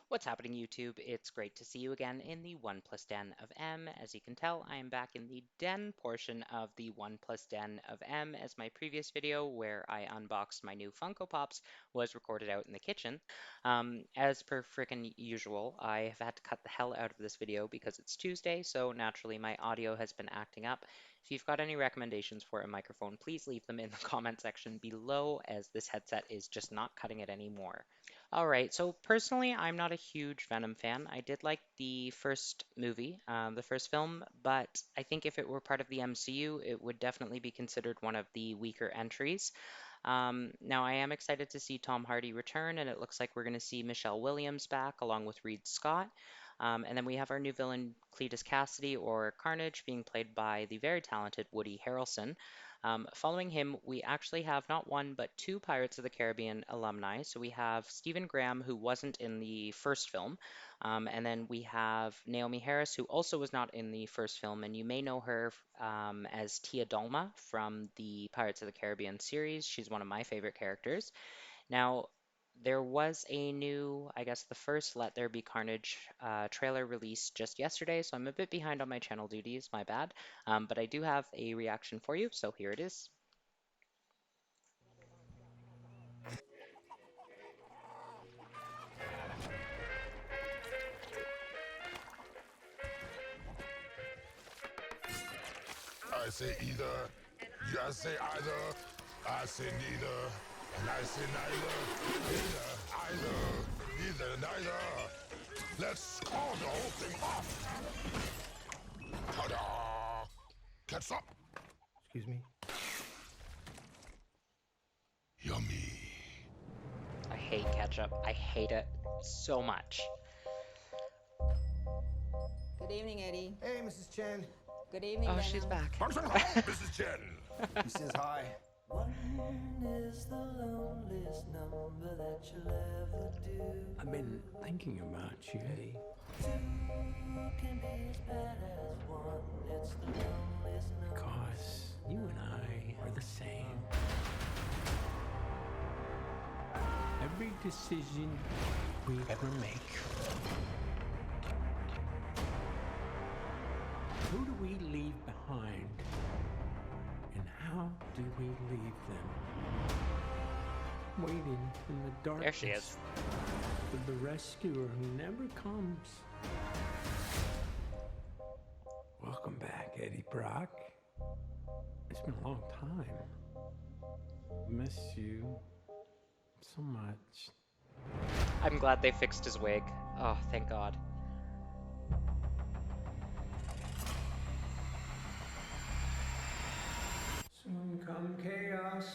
What's happening, YouTube? It's great to see you again in the 1 plus den of M. As you can tell, I am back in the den portion of the 1 plus den of M, as my previous video where I unboxed my new Funko Pops was recorded out in the kitchen. As per frickin' usual, I have had to cut the hell out of this video because it's Tuesday, so naturally my audio has been acting up. If you've got any recommendations for a microphone, please leave them in the comment section below, as this headset is just not cutting it anymore. All right, so personally, I'm not a huge Venom fan. I did like the first movie, the first film, but I think if it were part of the MCU, it would definitely be considered one of the weaker entries. Now, I am excited to see Tom Hardy return, and it looks like we're going to see Michelle Williams back along with Reed Scott. And then we have our new villain, Cletus Cassidy, or Carnage, being played by the very talented Woody Harrelson. Following him, we actually have not one but two Pirates of the Caribbean alumni. So we have Stephen Graham, who wasn't in the first film, and then we have Naomi Harris, who also was not in the first film, and you may know her as Tia Dalma from the Pirates of the Caribbean series. She's one of my favorite characters. Now, there was a new, I guess, the first Let There Be Carnage trailer released just yesterday, so I'm a bit behind on my channel duties, my bad. But I do have a reaction for you, so here it is. I say either, you say either, I say neither, and I say neither, neither, either, neither, neither. Let's call the whole thing off. Ta-da! Catch up. Excuse me? Yummy. I hate ketchup. I hate it so much. Good evening, Eddie. Hey, Mrs. Chen. Good evening, Oh, Venom. she's back. Function home, Mrs. Chen. He says hi. One is the loneliest number that you'll ever do. I've been thinking about you, Eddie. Two can be as bad as one. It's the loneliest number. Because you and I are the same. Every decision we ever make. Who do we leave behind? And how do we leave them? Waiting in the darkness. There she is. For the rescuer who never comes. Welcome back, Eddie Brock. It's been a long time. Miss you so much. I'm glad they fixed his wig. Oh, thank God. Soon come chaos.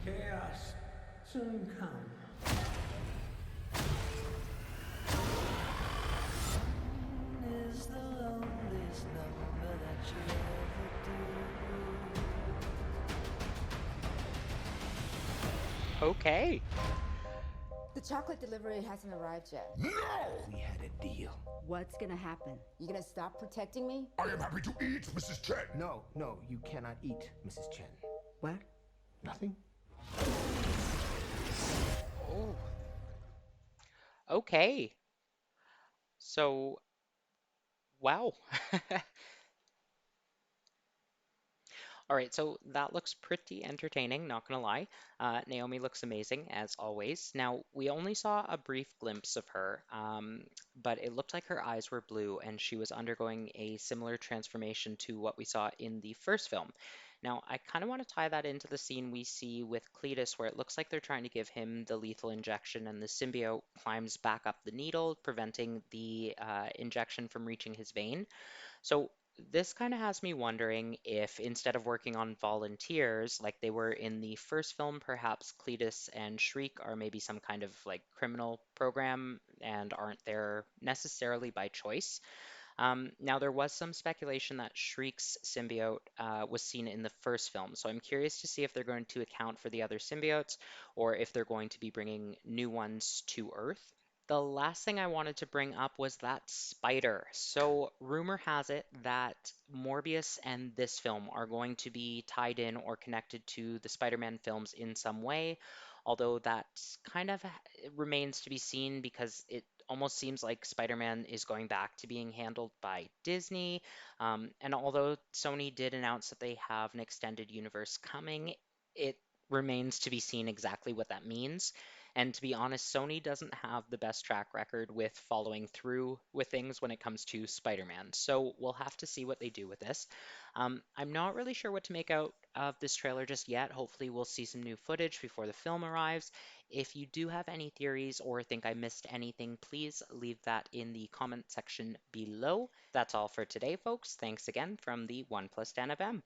Chaos soon come. One is the loneliest number that you'll ever do. Okay. The chocolate delivery hasn't arrived yet. No! We had a deal. What's gonna happen? You gonna stop protecting me? I am happy to eat, Mrs. Chen. No, you cannot eat, Mrs. Chen. What? Nothing? Oh. Okay. So, wow. All right, so that looks pretty entertaining, not gonna lie. Naomi looks amazing, as always. Now, we only saw a brief glimpse of her, but it looked like her eyes were blue and she was undergoing a similar transformation to what we saw in the first film. Now, I kind of want to tie that into the scene we see with Cletus, where it looks like they're trying to give him the lethal injection and the symbiote climbs back up the needle, preventing the injection from reaching his vein. So this kind of has me wondering if instead of working on volunteers like they were in the first film, perhaps Cletus and Shriek are maybe some kind of like criminal program and aren't there necessarily by choice. Now, there was some speculation that Shriek's symbiote was seen in the first film, so I'm curious to see if they're going to account for the other symbiotes or if they're going to be bringing new ones to Earth. The last thing I wanted to bring up was that spider. So, rumor has it that Morbius and this film are going to be tied in or connected to the Spider-Man films in some way, although that kind of remains to be seen because it almost seems like Spider-Man is going back to being handled by Disney. And although Sony did announce that they have an extended universe coming, it remains to be seen exactly what that means. And to be honest, Sony doesn't have the best track record with following through with things when it comes to Spider-Man. So we'll have to see what they do with this. I'm not really sure what to make out of this trailer just yet. Hopefully, we'll see some new footage before the film arrives. If you do have any theories or think I missed anything, please leave that in the comment section below. That's all for today, folks. Thanks again from the 1 plus 10 of M.